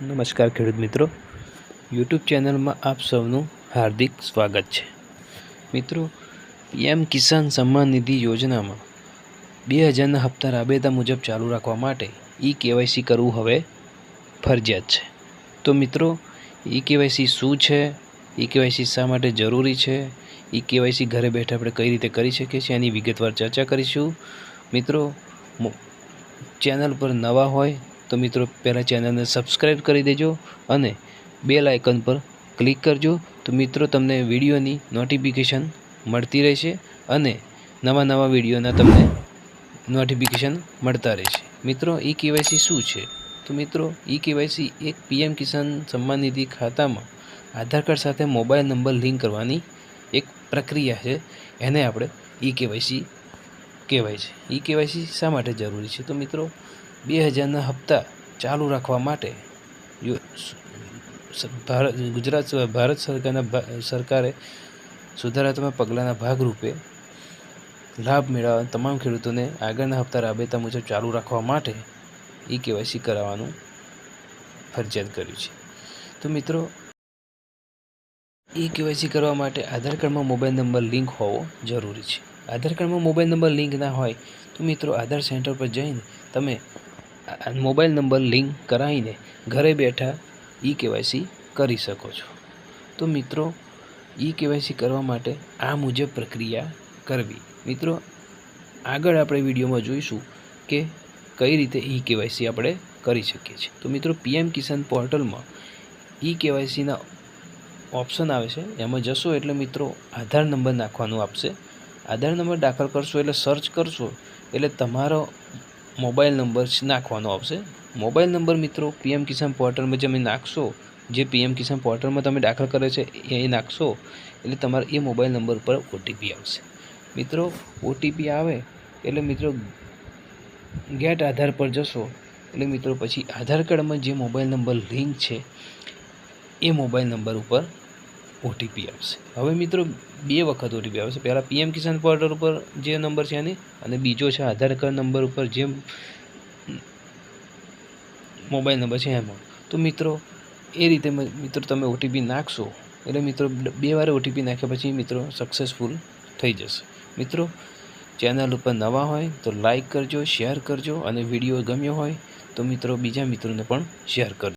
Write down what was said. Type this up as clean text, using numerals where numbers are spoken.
નમસ્કાર ખેડૂત મિત્રો, યુટ્યુબ ચેનલમાં આપ સૌનું હાર્દિક સ્વાગત છે. મિત્રો, પીએમ કિસાન સન્માન નિધિ યોજનામાં 2000ના હપ્તા રાબેતા મુજબ ચાલુ રાખવા માટે ઈ-કેવાયસી કરવું હવે ફરજિયાત છે. તો મિત્રો, ઈ-કેવાયસી શું છે, ઈ-કેવાયસી શા માટે જરૂરી છે, ઈ-કેવાયસી ઘરે બેઠા આપણે કઈ રીતે કરી શકીએ છીએ, એની વિગતવાર ચર્ચા કરીશું. મિત્રો, ચેનલ પર નવા હોય તો મિત્રો પહેલાં ચેનલને સબસ્ક્રાઈબ કરી દેજો અને બેલ આઇકન પર ક્લિક કરજો. તો મિત્રો તમને વિડીયોની નોટિફિકેશન મળતી રહેશે અને નવા વિડીયોના તમને નોટિફિકેશન મળતા રહેશે. મિત્રો, ઈ-કેવાયસી શું છે? તો મિત્રો, ઈ-કેવાયસી એક પીએમ કિસાન સન્માન નિધિ ખાતામાં આધાર કાર્ડ સાથે મોબાઈલ નંબર લિંક કરવાની એક પ્રક્રિયા છે. એને આપણે ઈ-કેવાયસી કહેવાય છે. ઈ-કેવાયસી શા માટે જરૂરી છે? તો મિત્રો, 2000ના હપ્તા ચાલુ રાખવા માટે ભારત સરકારે સુધારાત્મક પગલાંના ભાગરૂપે લાભ મેળવવા તમામ ખેડૂતોને આગળના હપ્તા રાબેતા મુજબ ચાલુ રાખવા માટે ઈ-કેવાયસી કરાવવાનું ફરજિયાત કર્યું છે. તો મિત્રો, ઈ-કેવાયસી કરવા માટે આધાર કાર્ડમાં મોબાઈલ નંબર લિંક હોવો જરૂરી છે. આધાર કાર્ડમાં મોબાઈલ નંબર લિંક ના હોય તો મિત્રો આધાર સેન્ટર પર જઈને તમે મોબાઈલ નંબર લિંક કરાવીને ઘરે બેઠા ઈ-કેવાયસી કરી શકો છો. તો મિત્રો, ઈ-કેવાયસી કરવા માટે આ મુજબ પ્રક્રિયા કરવી. મિત્રો, આગળ આપણે વિડીયોમાં જોઈશું કે કઈ રીતે ઈ-કેવાયસી આપણે કરી શકીએ છીએ. તો મિત્રો, પીએમ કિસાન પોર્ટલમાં ઈ-કેવાયસીના ઓપ્શન આવે છે, એમાં જશો એટલે મિત્રો આધાર નંબર નાખવાનું આપશે. આધાર નંબર દાખલ કરશો એટલે સર્ચ કરશો એટલે તમારો મોબાઈલ નંબર નાખવાનો આવશે. મોબાઈલ નંબર મિત્રો પીએમ કિસાન પોર્ટલમાં તમે નાખશો, જે પીએમ કિસાન પોર્ટલમાં તમે દાખલ કરે છે એ નાખશો એટલે તમારે એ મોબાઈલ નંબર પર ઓટીપી આવશે. મિત્રો, ઓટીપી આવે એટલે મિત્રો ગેટ આધાર પર જશો એટલે મિત્રો પછી આધાર કાર્ડમાં જે મોબાઈલ નંબર લિંક છે એ મોબાઈલ નંબર ઉપર ઓટીપી આવશે. હવે મિત્રો 2 વખત ઓટીપી આવશે. પહેલાં પીએમ કિસાન પોર્ટલ ઉપર જે નંબર છે એની, અને બીજો છે આધાર કાર્ડ નંબર ઉપર જે મોબાઈલ નંબર છે એમાં. તો મિત્રો એ રીતે મિત્રો તમે ઓટીપી નાખશો એટલે મિત્રો 2 વાર ઓટીપી નાખ્યા પછી મિત્રો સક્સેસફુલ થઈ જશે. મિત્રો, ચેનલ ઉપર નવા હોય તો લાઈક કરજો, શેર કરજો અને વિડીયો ગમ્યો હોય તો મિત્રો બીજા મિત્રોને પણ શેર કરજો.